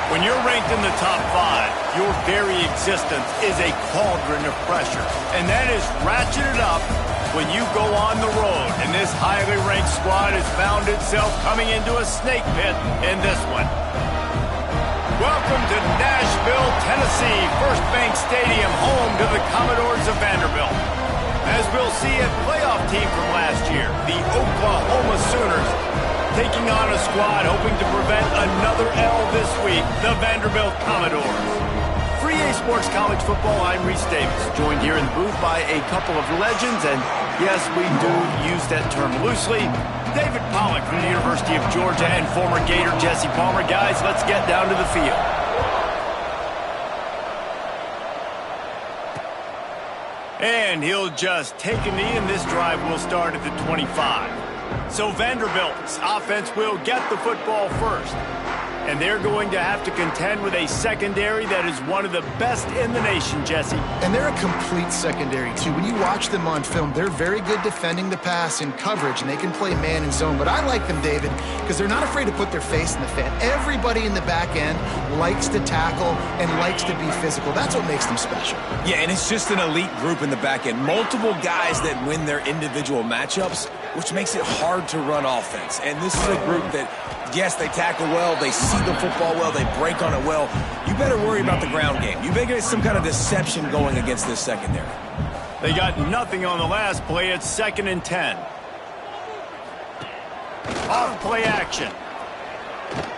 When you're ranked in the top 5, your very existence is a cauldron of pressure. And that is ratcheted up when you go on the road. And this highly ranked squad has found itself coming into a snake pit in this one. Welcome to Nashville, Tennessee, First Bank Stadium, home to the Commodores of Vanderbilt. As we'll see, a playoff team from last year, the Oklahoma Sooners, taking on a squad hoping to prevent another L this week, the Vanderbilt Commodores. Free A Sports College Football, I'm Reese Davis, joined here in the booth by a couple of legends, and yes, we do use that term loosely. David Pollack from the University of Georgia and former Gator Jesse Palmer. Guys, let's get down to the field. And he'll just take a knee, and this drive will start at the 25. So Vanderbilt's offense will get the football first. And they're going to have to contend with a secondary that is one of the best in the nation, Jesse. And they're a complete secondary, too. When you watch them on film, they're very good defending the pass in coverage, and they can play man and zone. But I like them, David, because they're not afraid to put their face in the fan. Everybody in the back end likes to tackle and likes to be physical. That's what makes them special. Yeah, and it's just an elite group in the back end. Multiple guys that win their individual matchups, which makes it hard to run offense. And this is a group that, yes, they tackle well, they see the football well, they break on it well. You better worry about the ground game. You better get some kind of deception going against this secondary. They got nothing on the last play. It's 2nd and 10. Off play action.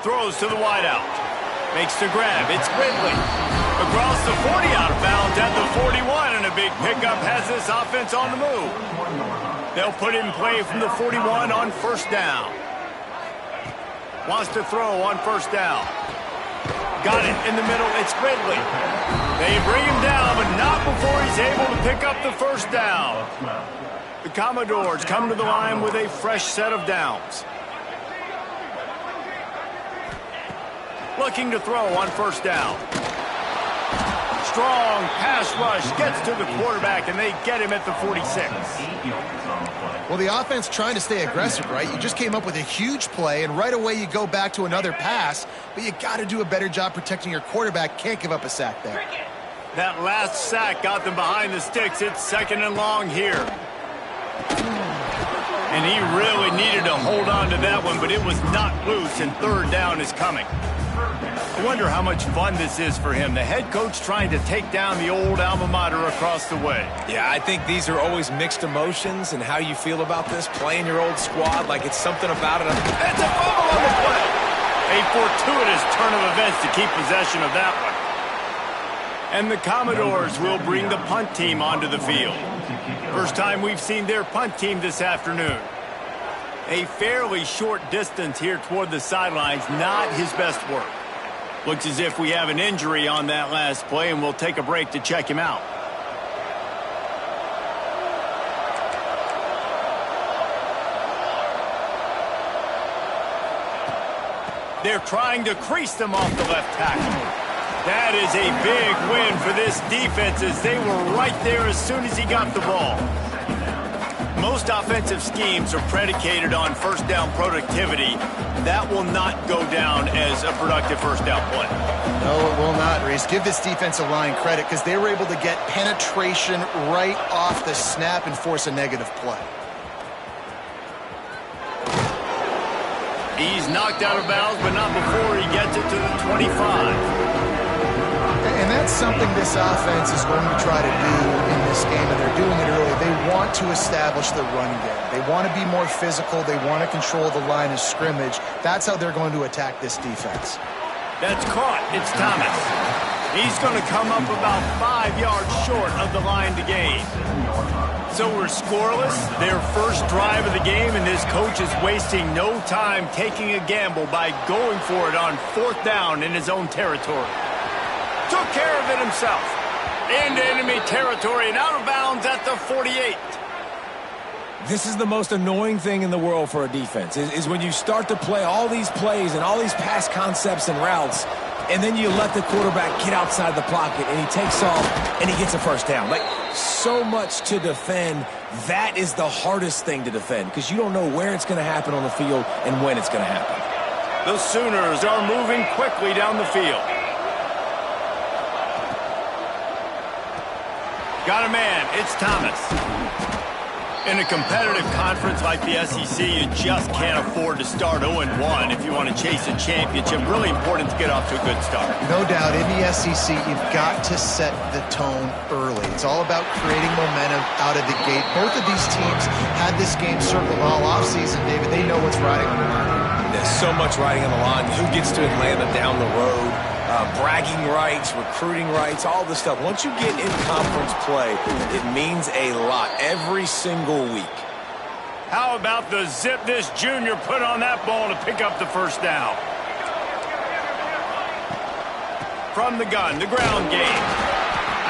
Throws to the wideout. Makes the grab. It's Ridley. Across the 40, out of bounds at the 41, and a big pickup has this offense on the move. They'll put in play from the 41 on first down. Wants to throw on first down. Got it in the middle. It's Ridley. They bring him down, but not before he's able to pick up the first down. The Commodores come to the line with a fresh set of downs. Looking to throw on first down. Strong pass rush gets to the quarterback, and they get him at the 46. Well, the offense trying to stay aggressive, right? You just came up with a huge play, and right away you go back to another pass, but you got to do a better job protecting your quarterback. Can't give up a sack there. That last sack got them behind the sticks. It's 2nd and long here. And he really needed to hold on to that one, but it was not loose, and 3rd down is coming. I wonder how much fun this is for him. The head coach trying to take down the old alma mater across the way. Yeah, I think these are always mixed emotions and how you feel about this, playing your old squad like it's something about it. It's a fumble on the play. A fortuitous turn of events to keep possession of that one. And the Commodores will bring the punt team onto the field. First time we've seen their punt team this afternoon. A fairly short distance here toward the sidelines, not his best work. Looks as if we have an injury on that last play, and we'll take a break to check him out. They're trying to crease them off the left tackle. That is a big win for this defense, as they were right there as soon as he got the ball. Most offensive schemes are predicated on first down productivity. That will not go down as a productive first down play. No, it will not, Reese. Give this defensive line credit, because they were able to get penetration right off the snap and force a negative play. He's knocked out of bounds, but not before he gets it to the 25. And that's something this offense is going to try to do in this game, and they're doing it early. They want to establish the run game. They want to be more physical. They want to control the line of scrimmage. That's how they're going to attack this defense. That's caught. It's Thomas. He's going to come up about 5 yards short of the line to gain. So we're scoreless, their first drive of the game, and this coach is wasting no time taking a gamble by going for it on 4th down in his own territory. Took care of it himself. Into enemy territory and out of bounds at the 48. This is the most annoying thing in the world for a defense, is when you start to play all these plays and all these pass concepts and routes, and then you let the quarterback get outside the pocket, and he takes off, and he gets a first down. Like, so much to defend. That is the hardest thing to defend, because you don't know where it's going to happen on the field and when it's going to happen. The Sooners are moving quickly down the field. Got a man, it's Thomas. In a competitive conference like the SEC, you just can't afford to start 0-1 if you want to chase a championship. Really important to get off to a good start. No doubt, in the SEC, you've got to set the tone early. It's all about creating momentum out of the gate. Both of these teams had this game circled all offseason, David. They know what's riding on the line. There's so much riding on the line. Who gets to Atlanta down the road? Bragging rights, recruiting rights, all this stuff. Once you get in conference play, it means a lot every single week. How about the zip this junior put on that ball to pick up the first down? From the gun, the ground game.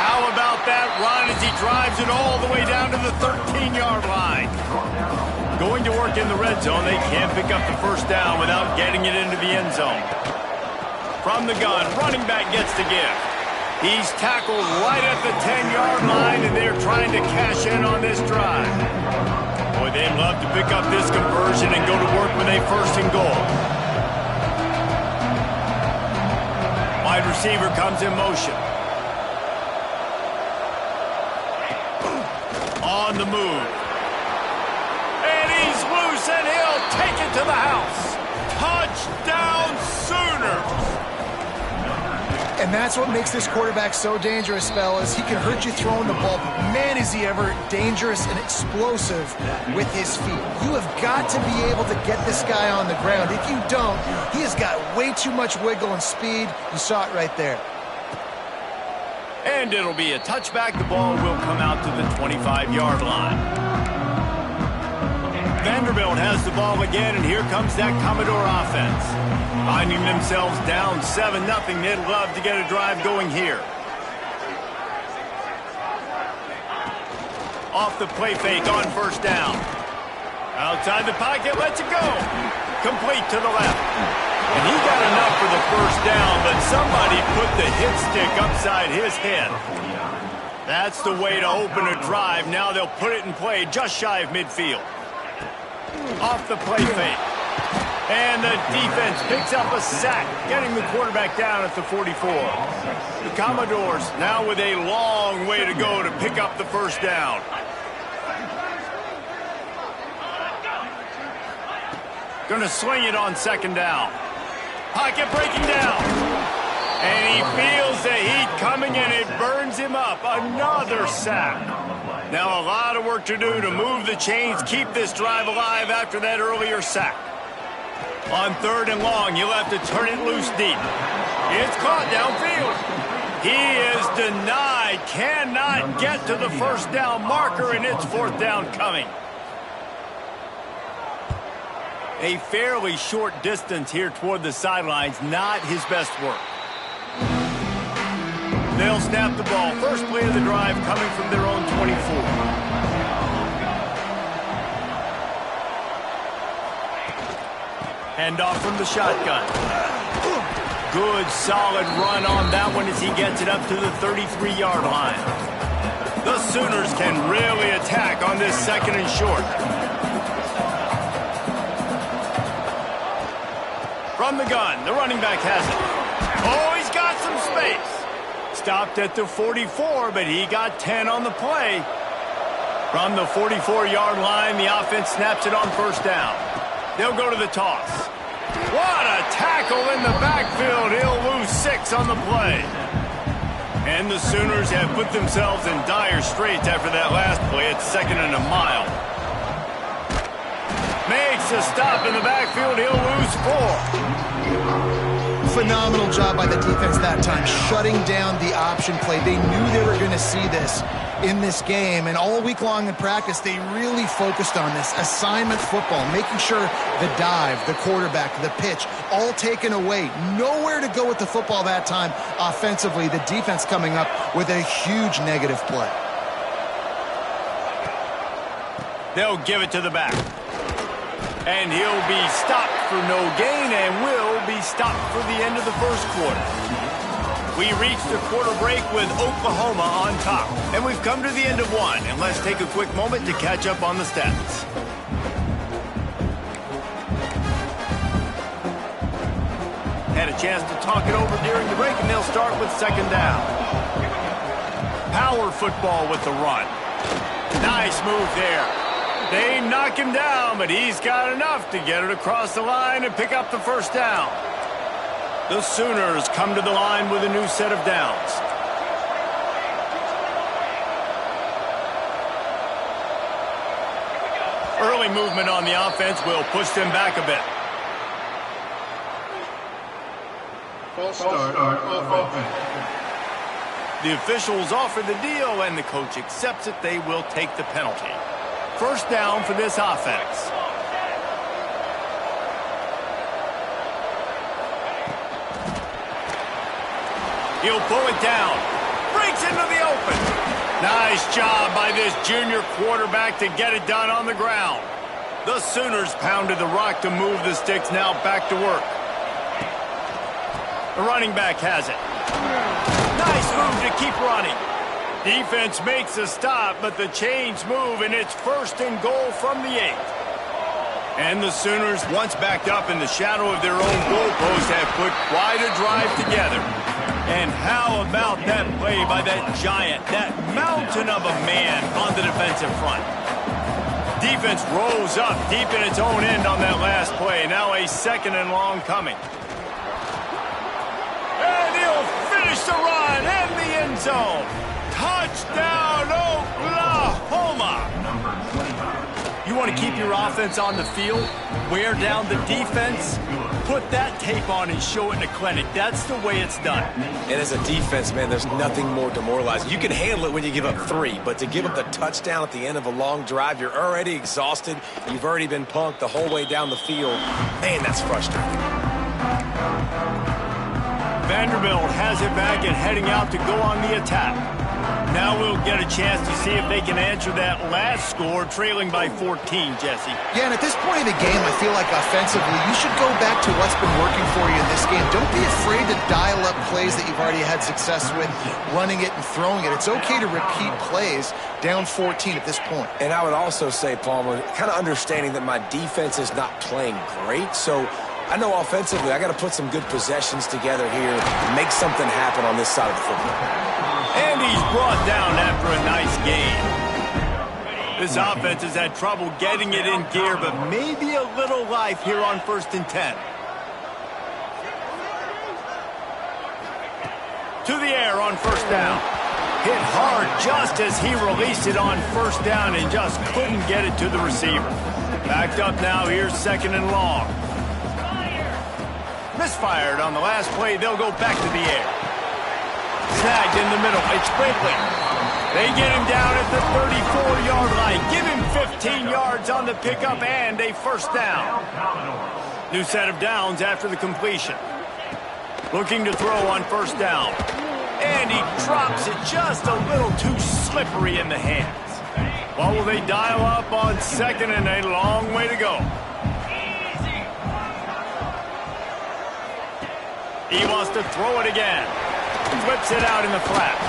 How about that run as he drives it all the way down to the 13-yard line? Going to work in the red zone, they can't pick up the first down without getting it into the end zone. From the gun, running back gets the give. He's tackled right at the 10-yard line, and they're trying to cash in on this drive. Boy, they'd love to pick up this conversion and go to work with a first and goal. Wide receiver comes in motion. On the move. And he's loose, and he'll take it to the house. Touchdown, Sooners! And that's what makes this quarterback so dangerous, fellas. He can hurt you throwing the ball, but man, is he ever dangerous and explosive with his feet. You have got to be able to get this guy on the ground. If you don't, he has got way too much wiggle and speed. You saw it right there. And it'll be a touchback. The ball will come out to the 25-yard line. Vanderbilt has the ball again, and here comes that Commodore offense. Finding themselves down 7-0, they'd love to get a drive going here. Off the play fake on first down. Outside the pocket, lets it go. Complete to the left. And he got enough for the first down, but somebody put the hit stick upside his head. That's the way to open a drive. Now they'll put it in play just shy of midfield. Off the play fake. And the defense picks up a sack, getting the quarterback down at the 44. The Commodores now with a long way to go to pick up the first down. Gonna sling it on second down. Pocket breaking down. And he feels the heat coming, and it burns him up. Another sack. Now a lot of work to do to move the chains, keep this drive alive after that earlier sack. On third and long, you'll have to turn it loose deep. It's caught downfield. He is denied, cannot get to the first down marker, and it's fourth down coming. A fairly short distance here toward the sidelines, not his best work. They'll snap the ball. First play of the drive coming from their own 24. Handoff from the shotgun. Good, solid run on that one as he gets it up to the 33-yard line. The Sooners can really attack on this second and short. From the gun, the running back has it. Oh, he's got some space. Stopped at the 44, but he got 10 on the play. From the 44-yard line, the offense snaps it on first down. They'll go to the toss. What a tackle in the backfield. He'll lose 6 on the play. And the Sooners have put themselves in dire straits after that last play at second and a mile. Makes a stop in the backfield. He'll lose 4. Phenomenal job by the defense that time, shutting down the option play. They knew they were going to see this in this game, and all week long in practice, they really focused on this assignment football, making sure the dive, the quarterback, the pitch, all taken away. Nowhere to go with the football that time offensively. The defense coming up with a huge negative play. They'll give it to the back. And he'll be stopped for no gain and will be stopped for the end of the first quarter. We reached the quarter break with Oklahoma on top. And we've come to the end of one. And let's take a quick moment to catch up on the stats. had a chance to talk it over during the break, and they'll start with second down. Power football with the run. Nice move there. They knock him down, but he's got enough to get it across the line and pick up the first down. The Sooners come to the line with a new set of downs. Early movement on the offense will push them back a bit. False start off offense. The officials offer the deal, and the coach accepts it. They will take the penalty. First down for this offense. He'll pull it down. Breaks into the open. Nice job by this junior quarterback to get it done on the ground. The Sooners pounded the rock to move the sticks, now back to work. The running back has it. Nice move to keep running. Defense makes a stop, but the chains move, and it's first and goal from the 8. And the Sooners, once backed up in the shadow of their own goalpost, have put quite a drive together. And how about that play by that giant, that mountain of a man on the defensive front? Defense rose up deep in its own end on that last play. Now a second and long coming. And he'll finish the run in the end zone. Touchdown, Oklahoma! You want to keep your offense on the field? Wear down the defense? Put that tape on and show it in a clinic. That's the way it's done. And as a defense, man, there's nothing more demoralizing. You can handle it when you give up 3, but to give up the touchdown at the end of a long drive, you're already exhausted. You've already been punked the whole way down the field. Man, that's frustrating. Vanderbilt has it back and heading out to go on the attack. Now we'll get a chance to see if they can answer that last score, trailing by 14, Jesse. Yeah, and at this point in the game, I feel like offensively, you should go back to what's been working for you in this game. Don't be afraid to dial up plays that you've already had success with, running it and throwing it. It's okay to repeat plays down 14 at this point. And I would also say, Palmer, kind of understanding that my defense is not playing great, so I know offensively I got to put some good possessions together here and make something happen on this side of the football. And he's brought down after a nice game. This offense has had trouble getting it in gear, but maybe a little life here on 1st and 10. To the air on first down. Hit hard just as he released it on first down and just couldn't get it to the receiver. Backed up now, here's second and long. Misfired on the last play, they'll go back to the air. Snagged in the middle, it's Brinkley. They get him down at the 34-yard line. Give him 15 yards on the pickup and a first down. New set of downs after the completion. Looking to throw on first down. And he drops it just a little too slippery in the hands. What will they dial up on second and a long way to go? He wants to throw it again. Flips it out in the flat.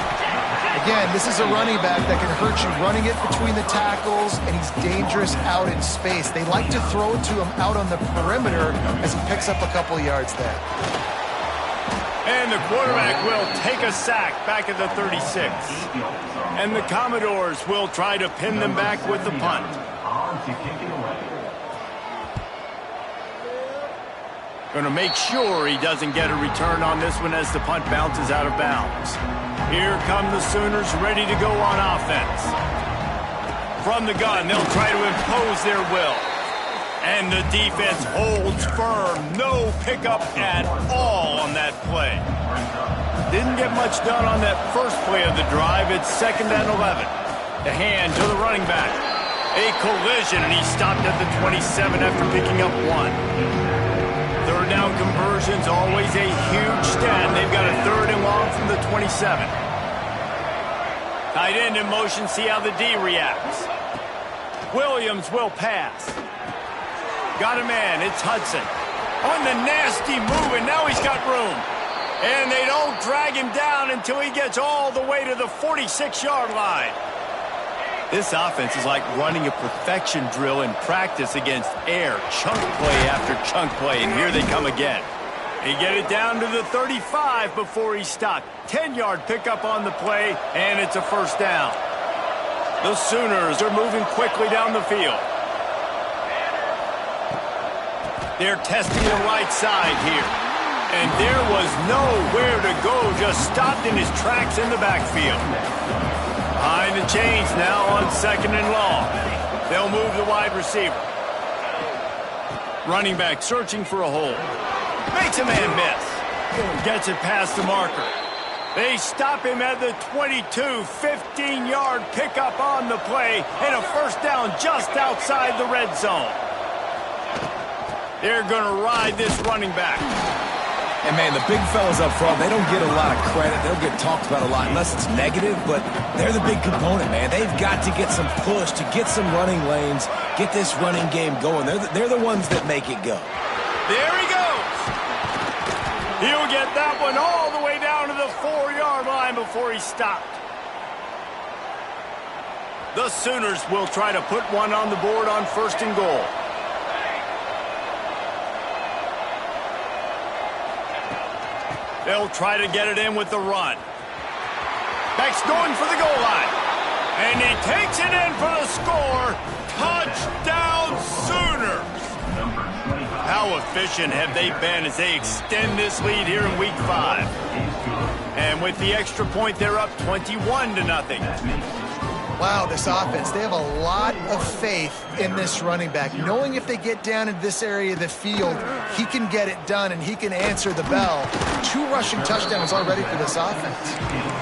Again, this is a running back that can hurt you running it between the tackles, and he's dangerous out in space. They like to throw it to him out on the perimeter as he picks up a couple of yards there. And the quarterback will take a sack back at the 36. And the Commodores will try to pin them back with the punt. Going to make sure he doesn't get a return on this one as the punt bounces out of bounds. Here come the Sooners ready to go on offense. From the gun, they'll try to impose their will. And the defense holds firm. No pickup at all on that play. Didn't get much done on that first play of the drive. It's second and 11. The hand to the running back. A collision, and he stopped at the 27 after picking up 1. Third down conversions, always a huge stat. They've got a third and long from the 27. Tight end in motion, see how the D reacts. Williams will pass. Got a man, it's Hudson. On the nasty move, and now he's got room. And they don't drag him down until he gets all the way to the 46-yard line. This offense is like running a perfection drill in practice against air. Chunk play after chunk play, and here they come again. They get it down to the 35 before he stopped. 10-yard pickup on the play, and it's a first down. The Sooners are moving quickly down the field. They're testing the right side here. And there was nowhere to go, just stopped in his tracks in the backfield. Behind the chains now on 2nd and long. They'll move the wide receiver. Running back searching for a hole. Makes a man miss. Gets it past the marker. They stop him at the 22, 15-yard pickup on the play, and a first down just outside the red zone. They're going to ride this running back. And, man, the big fellas up front, they don't get a lot of credit. They don't get talked about a lot unless it's negative, but they're the big component, man. They've got to get some push, to get some running lanes, get this running game going. They're the ones that make it go. There he goes. He'll get that one all the way down to the 4-yard line before he stopped. The Sooners will try to put one on the board on 1st and goal. They'll try to get it in with the run. Beck's going for the goal line. And he takes it in for the score. Touchdown Sooners. How efficient have they been as they extend this lead here in Week 5? And with the extra point, they're up 21-0. Wow, this offense, they have a lot of faith in this running back, knowing if they get down into this area of the field, he can get it done and he can answer the bell. 2 rushing touchdowns already for this offense.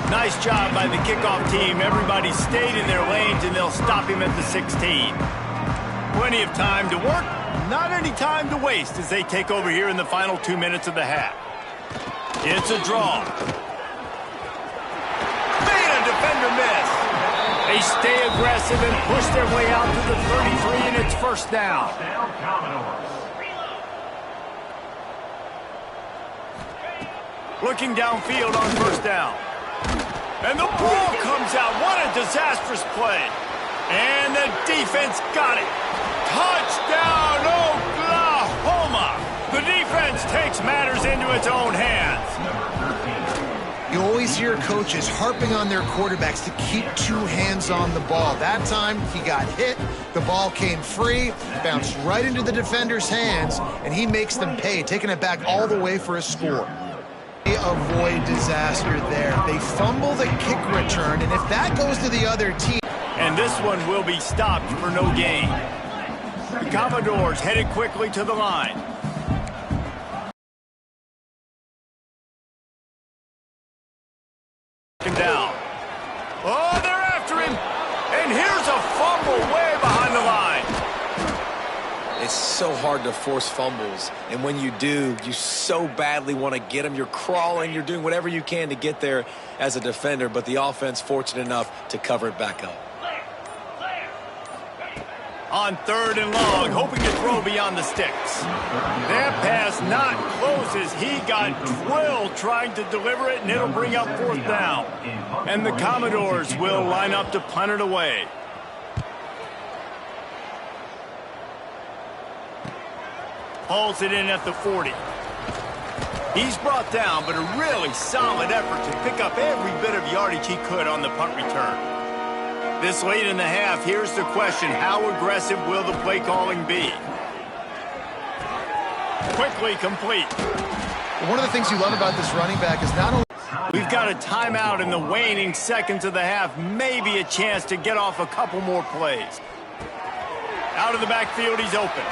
Nice job by the kickoff team. Everybody stayed in their lanes, and they'll stop him at the 16. Plenty of time to work, not any time to waste as they take over here in the final 2 minutes of the half. It's a draw. Made a defender miss. They stay aggressive and push their way out to the 33, and it's first down. Looking downfield on first down. And the ball comes out. What a disastrous play. And the defense got it. Touchdown, Oklahoma. The defense takes matters into its own hands. You always hear coaches harping on their quarterbacks to keep 2 hands on the ball. That time, he got hit, the ball came free, bounced right into the defender's hands, and he makes them pay, taking it back all the way for a score. They avoid disaster there. They fumble the kick return, and if that goes to the other team... And this one will be stopped for no gain. The Commodores headed quickly to the line. Down. Oh, they're after him. And here's a fumble way behind the line. It's so hard to force fumbles, and when you do, you so badly want to get them. You're crawling, you're doing whatever you can to get there as a defender, but the offense fortunate enough to cover it back up. On 3rd and long, hoping to throw beyond the sticks. That pass not close as he got drilled trying to deliver it, and it'll bring up 4th down. And the Commodores will line up to punt it away. Hauls it in at the 40. He's brought down, but a really solid effort to pick up every bit of yardage he could on the punt return. This late in the half, here's the question: how aggressive will the play calling be? Quickly complete. One of the things you love about this running back is not only... We've got a timeout in the waning seconds of the half, maybe a chance to get off a couple more plays. Out of the backfield, he's open.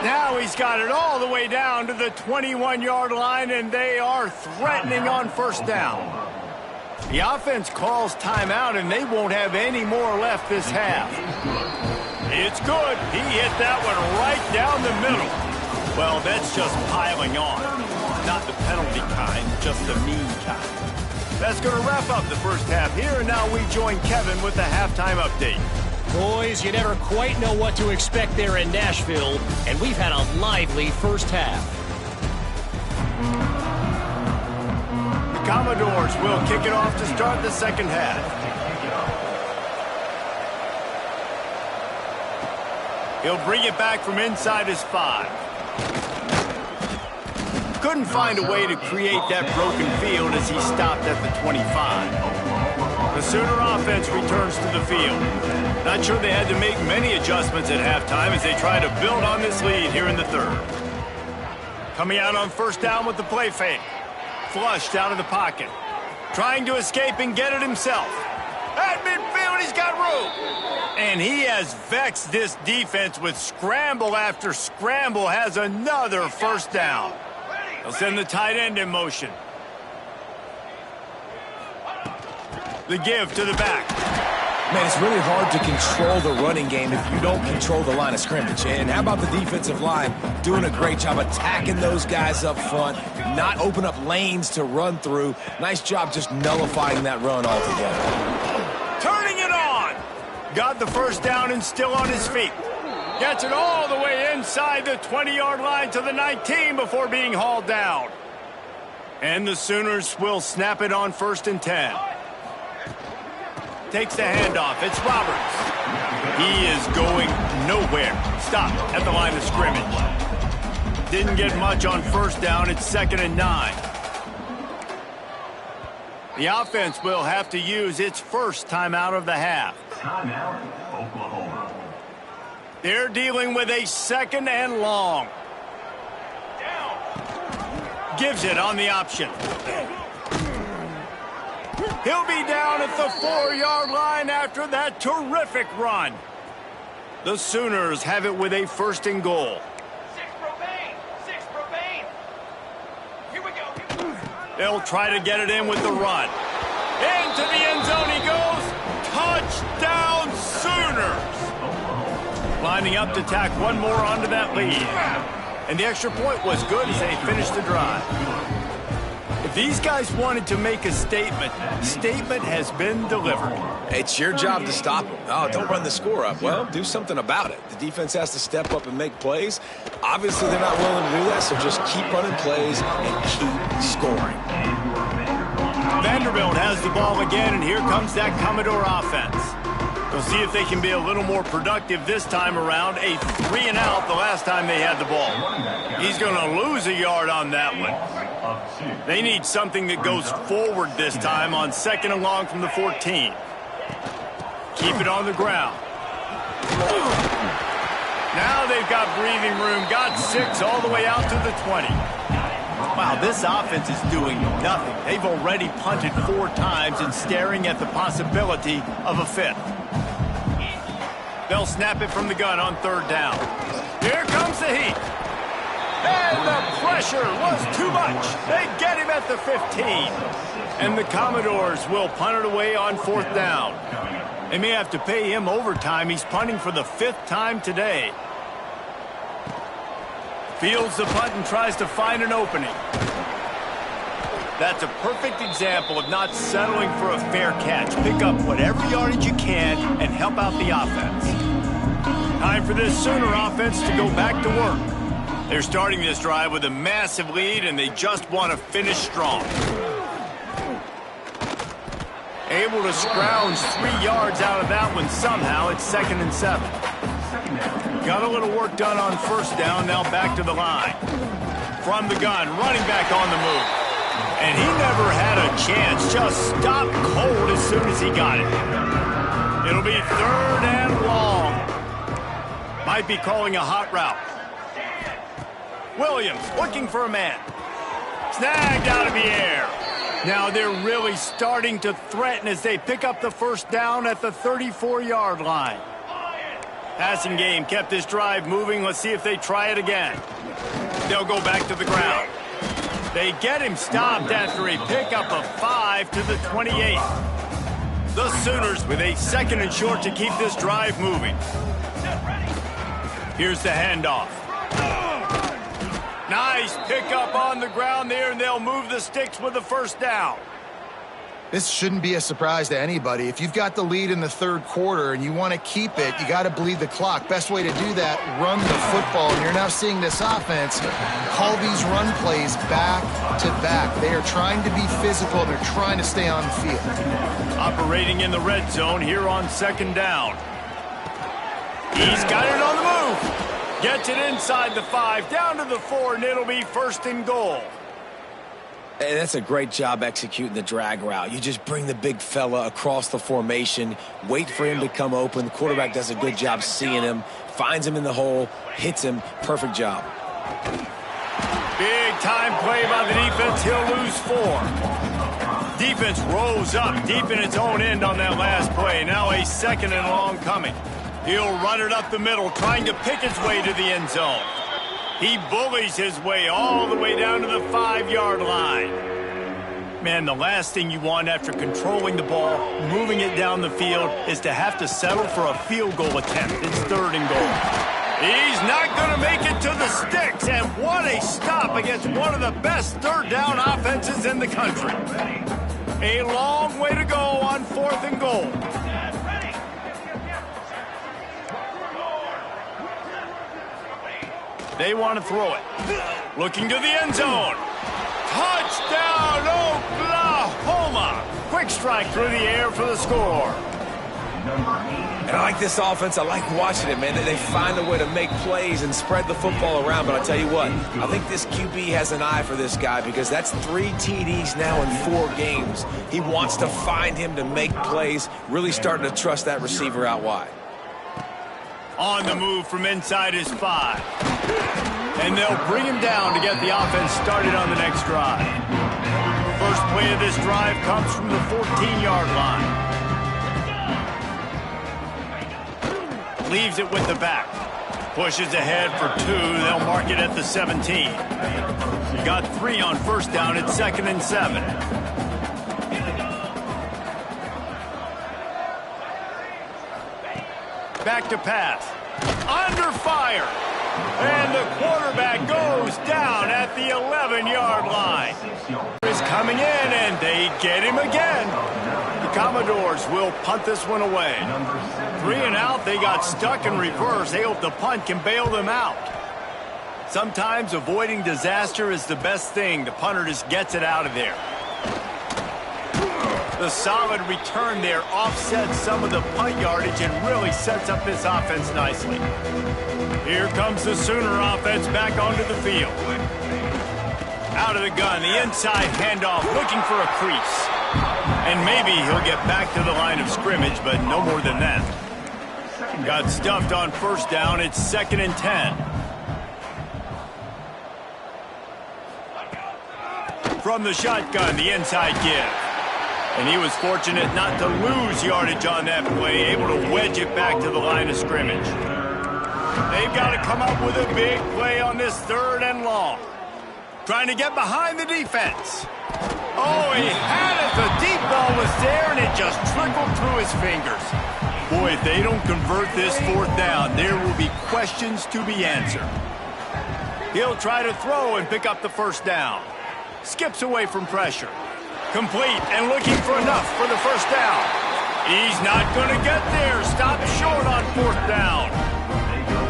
Now he's got it all the way down to the 21-yard line, and they are threatening on first down. The offense calls timeout, and they won't have any more left this half. It's good. He hit that one right down the middle. Well, that's just piling on. Not the penalty kind, just the mean kind. That's going to wrap up the first half here, and now we join Kevin with the halftime update. Boys, you never quite know what to expect there in Nashville, and we've had a lively first half. The Commodores will kick it off to start the second half. He'll bring it back from inside his 5. couldn't find a way to create that broken field as he stopped at the 25. The Sooner offense returns to the field. Not sure they had to make many adjustments at halftime as they try to build on this lead here in the third. Coming out on first down with the play fake. Flushed out of the pocket. Trying to escape and get it himself. At midfield, he's got room. And he has vexed this defense with scramble after scramble, has another first down. They'll send the tight end in motion. The give to the back. Man, it's really hard to control the running game if you don't control the line of scrimmage. And how about the defensive line doing a great job attacking those guys up front, not open up lanes to run through. Nice job just nullifying that run altogether. Turning it on. Got the first down and still on his feet. Gets it all the way inside the 20-yard line to the 19 before being hauled down. And the Sooners will snap it on 1st and 10. Takes the handoff. It's Roberts. He is going nowhere. Stop at the line of scrimmage. Didn't get much on first down. It's 2nd and 9. The offense will have to use its first timeout of the half. Timeout, Oklahoma. They're dealing with a 2nd and long. Gives it on the option. He'll be down at the 4-yard line after that terrific run. The Sooners have it with a 1st and goal. 6 Provane. Here we go. They'll try to get it in with the run. Into the end zone he goes. Touchdown Sooners. Lining up to tack one more onto that lead. And the extra point was good as they finished the drive. If these guys wanted to make a statement, statement has been delivered. It's your job to stop them. Oh, don't run the score up. Well, do something about it. The defense has to step up and make plays. Obviously, they're not willing to do that, so just keep running plays and keep scoring. Vanderbilt has the ball again, and here comes that Commodore offense. We'll see if they can be a little more productive this time around. A 3-and-out the last time they had the ball. He's going to lose a yard on that one. They need something that goes forward this time on 2nd and long from the 14. Keep it on the ground. Now they've got breathing room. Got 6 all the way out to the 20. Wow, this offense is doing nothing. They've already punted 4 times and staring at the possibility of a 5th. They'll snap it from the gun on 3rd down. Here comes the heat. And the pressure was too much. They get him at the 15. And the Commodores will punt it away on 4th down. They may have to pay him overtime. He's punting for the 5th time today. Fields the punt and tries to find an opening. That's a perfect example of not settling for a fair catch. Pick up whatever yardage you can and help out the offense. Time for this Sooner offense to go back to work. They're starting this drive with a massive lead, and they just want to finish strong. Able to scrounge 3 yards out of that one somehow. It's 2nd and 7. Got a little work done on 1st down, now back to the line. From the gun, running back on the move. And he never had a chance, just stopped cold as soon as he got it. It'll be 3rd and long. Might be calling a hot route. Williams looking for a man. Snagged out of the air. Now they're really starting to threaten as they pick up the 1st down at the 34-yard line. Passing game kept this drive moving. Let's see if they try it again. They'll go back to the ground. They get him stopped after a pickup of 5 to the 28. The Sooners with a 2nd and short to keep this drive moving. Here's the handoff. Nice pickup on the ground there, and they'll move the sticks with the 1st down. This shouldn't be a surprise to anybody. If you've got the lead in the 3rd quarter and you want to keep it, you got to bleed the clock. Best way to do that, run the football. And you're now seeing this offense call these run plays back to back. They are trying to be physical. They're trying to stay on the field. Operating in the red zone here on 2nd down. He's got it on the move. Gets it inside the 5, down to the 4, and it'll be 1st and goal. Hey, that's a great job executing the drag route. You just bring the big fella across the formation, wait for him to come open. The quarterback does a good job seeing him, finds him in the hole, hits him. Perfect job. Big time play by the defense. He'll lose 4. Defense rose up deep in its own end on that last play. Now a 2nd and long coming. He'll run it up the middle, trying to pick his way to the end zone. He bullies his way all the way down to the 5-yard line. Man, the last thing you want after controlling the ball, moving it down the field, is to have to settle for a field goal attempt. It's 3rd and goal. He's not going to make it to the sticks, and what a stop against one of the best 3rd down offenses in the country. A long way to go on 4th and goal. They want to throw it. Looking to the end zone. Touchdown, Oklahoma! Quick strike through the air for the score. And I like this offense. I like watching it, man. They find a way to make plays and spread the football around. But I'll tell you what, I think this QB has an eye for this guy because that's 3 TDs now in 4 games. He wants to find him to make plays, really starting to trust that receiver out wide. On the move from inside his 5. And they'll bring him down to get the offense started on the next drive. First play of this drive comes from the 14-yard line. Leaves it with the back. Pushes ahead for 2. They'll mark it at the 17. Got 3 on 1st down. It's 2nd and 7. Back to pass. Under fire. And the quarterback goes down at the 11-yard line. Is coming in, and they get him again. The Commodores will punt this one away. 3 and out, they got stuck in reverse. They hope the punt can bail them out. Sometimes avoiding disaster is the best thing. The punter just gets it out of there. The solid return there offsets some of the punt yardage and really sets up this offense nicely. Here comes the Sooner offense back onto the field. Out of the gun, the inside handoff, looking for a crease. And maybe he'll get back to the line of scrimmage, but no more than that. Got stuffed on 1st down. It's 2nd and 10. From the shotgun, the inside give. And he was fortunate not to lose yardage on that play, able to wedge it back to the line of scrimmage. They've got to come up with a big play on this 3rd and long. Trying to get behind the defense. Oh, he had it. The deep ball was there, and it just trickled through his fingers. Boy, if they don't convert this 4th down, there will be questions to be answered. He'll try to throw and pick up the 1st down. Skips away from pressure. Complete and looking for enough for the 1st down. He's not going to get there. Stop short on 4th down.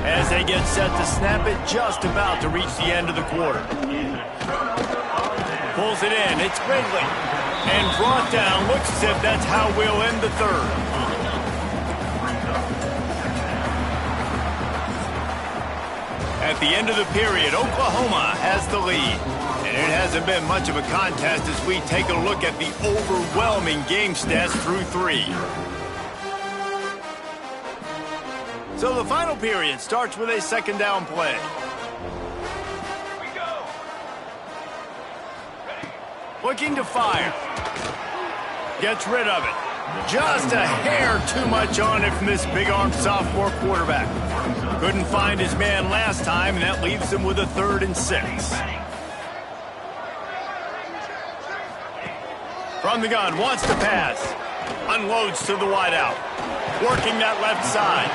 As they get set to snap it, just about to reach the end of the quarter. Pulls it in. It's Ridley. And brought down. Looks as if that's how we'll end the 3rd. At the end of the period, Oklahoma has the lead. And it hasn't been much of a contest as we take a look at the overwhelming game stats through 3. So the final period starts with a 2nd down play. We go. Looking to fire. Gets rid of it. Just a hair too much on it from this big-armed sophomore quarterback. Couldn't find his man last time, and that leaves him with a 3rd and 6. From the gun, wants to pass. Unloads to the wideout. Working that left side.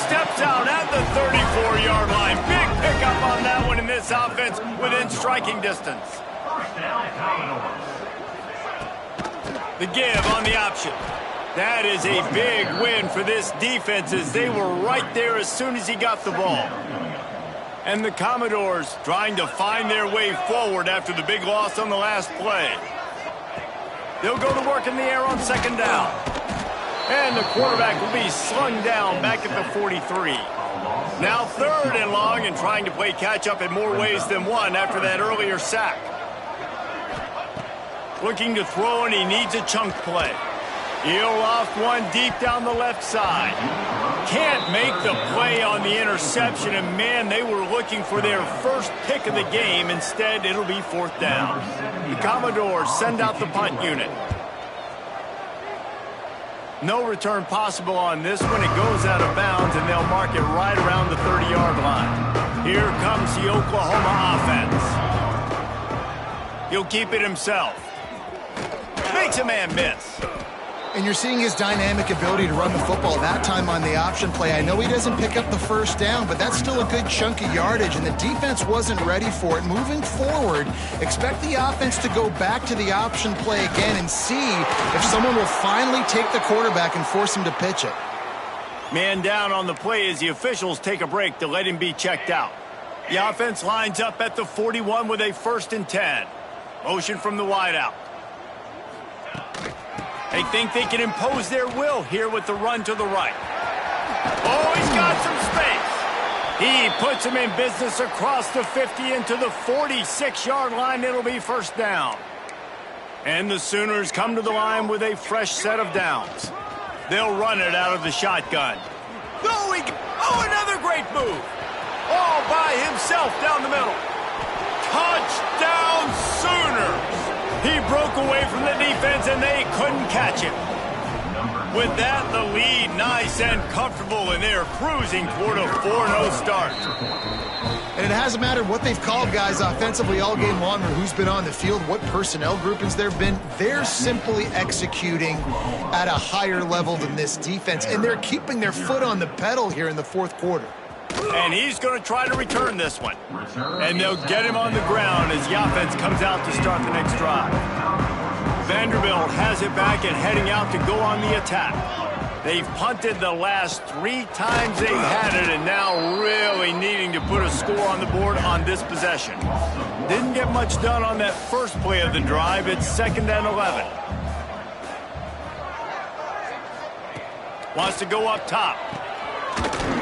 Steps out at the 34-yard line. Big pickup on that one in this offense within striking distance. The give on the option. That is a big win for this defense as they were right there as soon as he got the ball. And the Commodores trying to find their way forward after the big loss on the last play. They'll go to work in the air on 2nd down. And the quarterback will be slung down back at the 43. Now 3rd and long, and trying to play catch-up in more ways than one after that earlier sack. Looking to throw, and he needs a chunk play. He'll loft one deep down the left side. Can't make the play on the interception, and man, they were looking for their first pick of the game. Instead, it'll be 4th down. The Commodores send out the punt unit. No return possible on this one. It goes out of bounds, and they'll mark it right around the 30-yard line. Here comes the Oklahoma offense. He'll keep it himself. Makes a man miss. And you're seeing his dynamic ability to run the football, that time on the option play. I know he doesn't pick up the 1st down, but that's still a good chunk of yardage, and the defense wasn't ready for it. Moving forward, expect the offense to go back to the option play again and see if someone will finally take the quarterback and force him to pitch it. Man down on the play as the officials take a break to let him be checked out. The offense lines up at the 41 with a 1st and 10. Motion from the wideout. They think they can impose their will here with the run to the right. Oh, he's got some space. He puts him in business across the 50 into the 46-yard line. It'll be 1st down. And the Sooners come to the line with a fresh set of downs. They'll run it out of the shotgun. Oh, another great move. All by himself down the middle. Touchdown, Sooners. He broke away from the defense, and they couldn't catch him. With that, the lead nice and comfortable, and they're cruising toward a 4-0 start. And it hasn't mattered what they've called guys offensively all game long or who's been on the field, what personnel groupings there have been. They're simply executing at a higher level than this defense, and they're keeping their foot on the pedal here in the 4th quarter. And he's going to try to return this one. And they'll get him on the ground as the offense comes out to start the next drive. Vanderbilt has it back and heading out to go on the attack. They've punted the last 3 times they've had it, and now really needing to put a score on the board on this possession. Didn't get much done on that first play of the drive. It's 2nd and 11. Wants to go up top.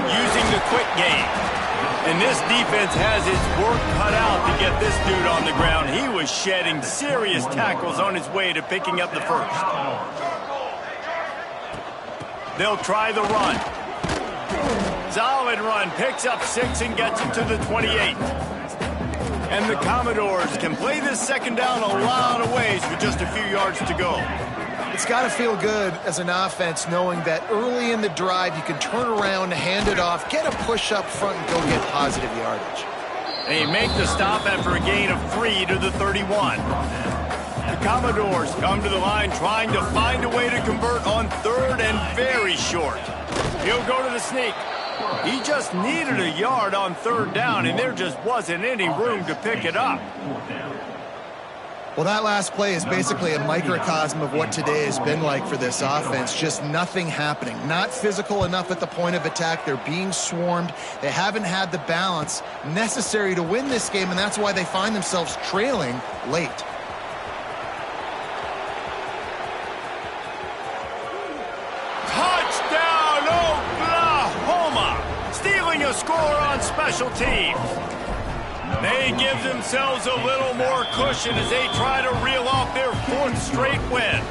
Using the quick game. And this defense has its work cut out to get this dude on the ground. He was shedding serious tackles on his way to picking up the 1st. They'll try the run. Solid run. Picks up 6 and gets him to the 28. And the Commodores can play this 2nd down a lot of ways with just a few yards to go. It's got to feel good as an offense knowing that early in the drive you can turn around, hand it off, get a push up front, and go get positive yardage. They make the stop after a gain of 3 to the 31. The Commodores come to the line trying to find a way to convert on 3rd and very short. He'll go to the sneak. He just needed a yard on 3rd down, and there just wasn't any room to pick it up. Well, that last play is basically a microcosm of what today has been like for this offense. Just nothing happening. Not physical enough at the point of attack. They're being swarmed. They haven't had the balance necessary to win this game, and that's why they find themselves trailing late. Touchdown, Oklahoma! Stealing a score on special teams. They give themselves a little more cushion as they try to reel off their 4th straight win.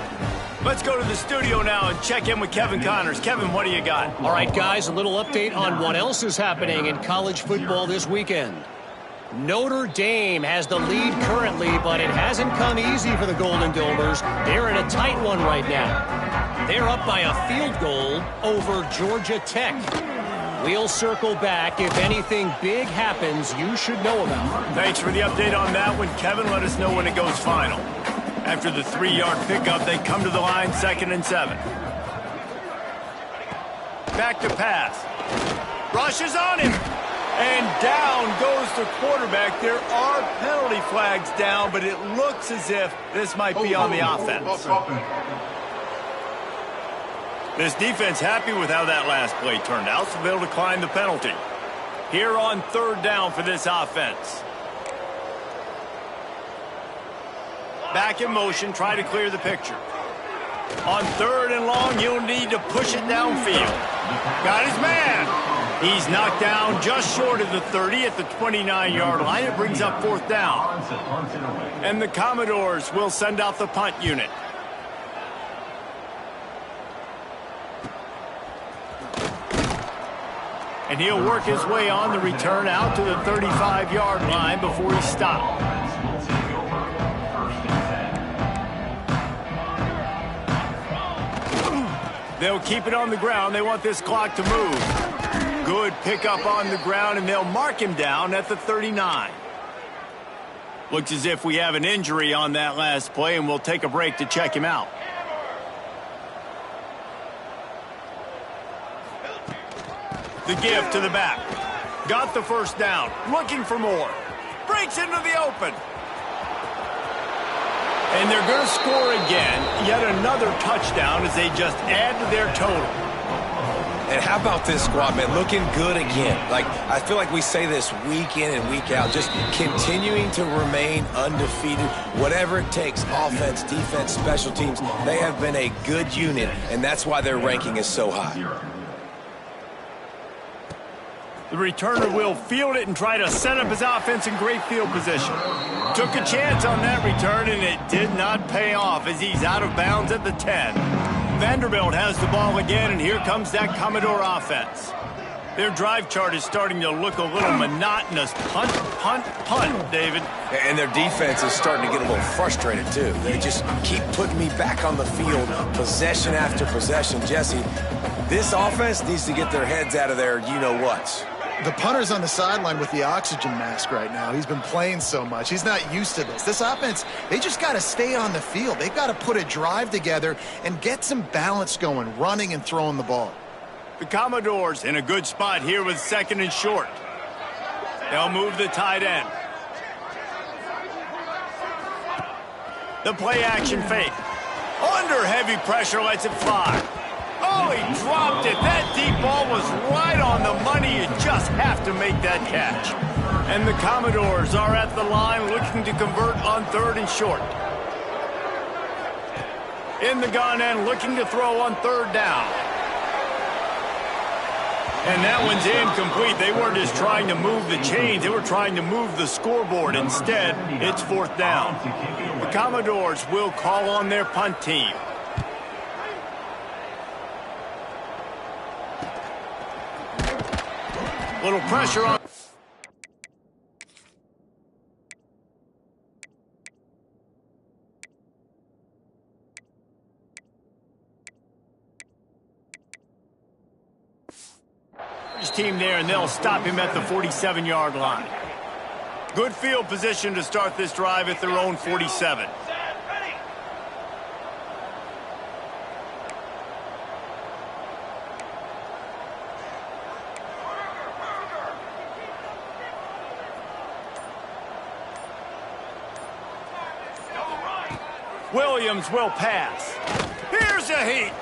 Let's go to the studio now and check in with Kevin Connors. Kevin, what do you got? All right, guys, a little update on what else is happening in college football this weekend. Notre Dame has the lead currently, but it hasn't come easy for the Golden Domers. They're in a tight one right now. They're up by a field goal over Georgia Tech. We'll circle back. If anything big happens, you should know about. Thanks for the update on that one, Kevin. Let us know when it goes final. After the 3-yard pickup, they come to the line 2nd and 7. Back to pass. Rushes on him. And down goes the quarterback. There are penalty flags down, but it looks as if this might be on the offense. This defense happy with how that last play turned out, so they'll decline the penalty. Here on 3rd down for this offense. Back in motion, try to clear the picture. On 3rd and long, he'll need to push it downfield. Got his man. He's knocked down just short of the 30 at the 29-yard line. It brings up 4th down. And the Commodores will send out the punt unit. And he'll work his way on the return out to the 35-yard line before he's stopped. They'll keep it on the ground. They want this clock to move. Good pickup on the ground, and they'll mark him down at the 39. Looks as if we have an injury on that last play, and we'll take a break to check him out. The give to the back. Got the first down. Looking for more. Breaks into the open. And they're going to score again. Yet another touchdown as they just add to their total. And how about this squad, man? Looking good again. Like, I feel like we say this week in and week out, just continuing to remain undefeated. Whatever it takes, offense, defense, special teams, they have been a good unit, and that's why their ranking is so high. The returner will field it and try to set up his offense in great field position. Took a chance on that return, and it did not pay off as he's out of bounds at the 10. Vanderbilt has the ball again, and here comes that Commodore offense. Their drive chart is starting to look a little monotonous. Punt, punt, punt, David. And their defense is starting to get a little frustrated, too. They just keep putting me back on the field, possession after possession. Jesse, this offense needs to get their heads out of their you-know-whats. The punter's on the sideline with the oxygen mask right now. He's been playing so much. He's not used to this. This offense, they just got to stay on the field. They've got to put a drive together and get some balance going, running and throwing the ball. The Commodores in a good spot here with 2nd and short. They'll move the tight end. The play action fake. Under heavy pressure, lets it fly. Oh, he dropped it. That deep ball was right on the money. You just have to make that catch. And the Commodores are at the line looking to convert on 3rd and short. In the gun and looking to throw on 3rd down. And that one's incomplete. They weren't just trying to move the chains. They were trying to move the scoreboard. Instead, it's 4th down. The Commodores will call on their punt team. Little pressure on. His team there, and they'll stop him at the 47-yard line. Good field position to start this drive at their own 47. Williams will pass. Here's a heat.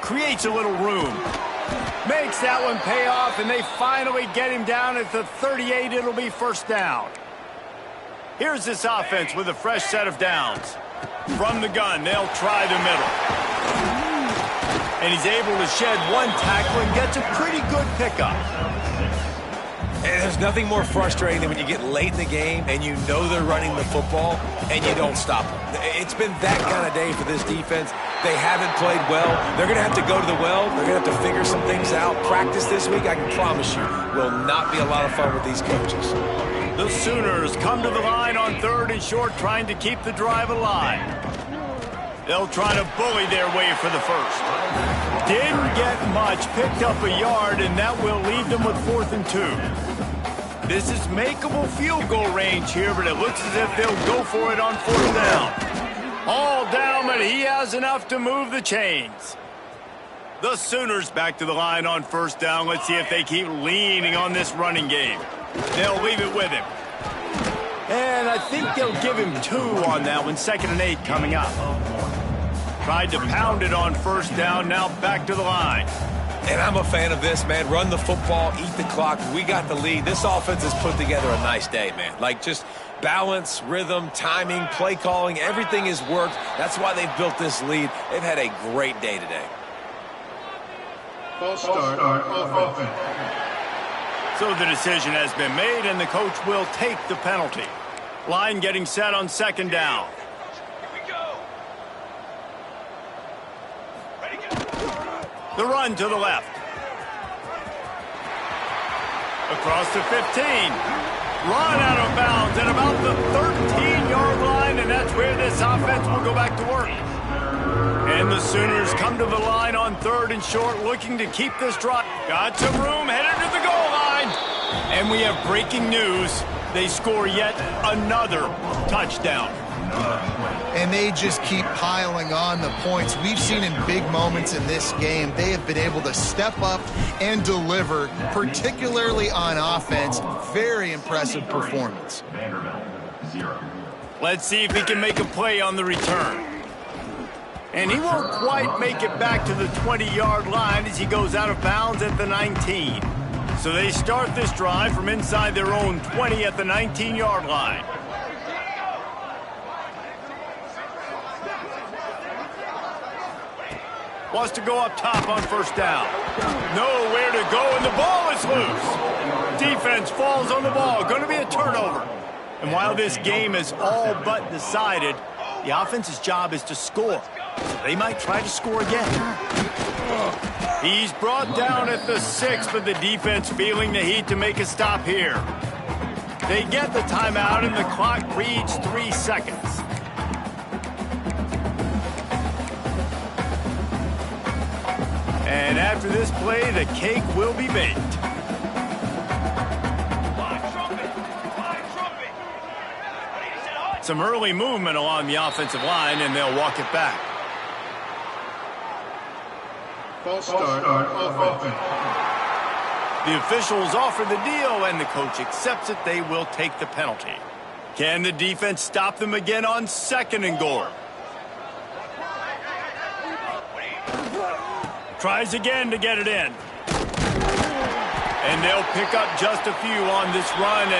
Creates a little room. Makes that one pay off, and they finally get him down at the 38. It'll be 1st down. Here's this offense with a fresh set of downs. From the gun, they'll try the middle. And he's able to shed one tackle and gets a pretty good pickup. And there's nothing more frustrating than when you get late in the game and you know they're running the football and you don't stop them. It's been that kind of day for this defense. They haven't played well. They're going to have to go to the well. They're going to have to figure some things out. Practice this week, I can promise you, will not be a lot of fun with these coaches. The Sooners come to the line on 3rd and short, trying to keep the drive alive. They'll try to bully their way for the first. Didn't get much, picked up a yard, and that will leave them with 4th and 2. This is makeable field goal range here, but it looks as if they'll go for it on 4th down. All down, but he has enough to move the chains. The Sooners back to the line on 1st down. Let's see if they keep leaning on this running game. They'll leave it with him. And I think they'll give him 2 on that one. 2nd and 8 coming up. Tried to pound it on 1st down, now back to the line. And I'm a fan of this, man. Run the football, eat the clock. We got the lead. This offense has put together a nice day, man. Like, just balance, rhythm, timing, play calling, everything has worked. That's why they've built this lead. They've had a great day today. False start on offense. So the decision has been made, and the coach will take the penalty. Line getting set on second down. Here we go. Ready, go. The run to the left. Across the 15. Run out of bounds at about the 13-yard line, and that's where this offense will go back to work. And the Sooners come to the line on 3rd and short, looking to keep this drive. Got some room, headed to the goal line. And we have breaking news. They score yet another touchdown. And they just keep piling on the points. We've seen in big moments in this game, they have been able to step up and deliver, particularly on offense. Very impressive performance. Vanderbilt, 0. Let's see if he can make a play on the return. And he won't quite make it back to the 20-yard line as he goes out of bounds at the 19. So they start this drive from inside their own 20 at the 19-yard line. Wants to go up top on first down. Nowhere to go, and the ball is loose. Defense falls on the ball. Going to be a turnover. And while this game is all but decided, the offense's job is to score. So they might try to score again. He's brought down at the 6, but the defense feeling the heat to make a stop here. They get the timeout, and the clock reads 3 seconds. And after this play, the cake will be baked. Some early movement along the offensive line, and they'll walk it back. False start on offense. The officials offer the deal, and the coach accepts it. They will take the penalty. Can the defense stop them again on 2nd and goal? Tries again to get it in. And they'll pick up just a few on this run, and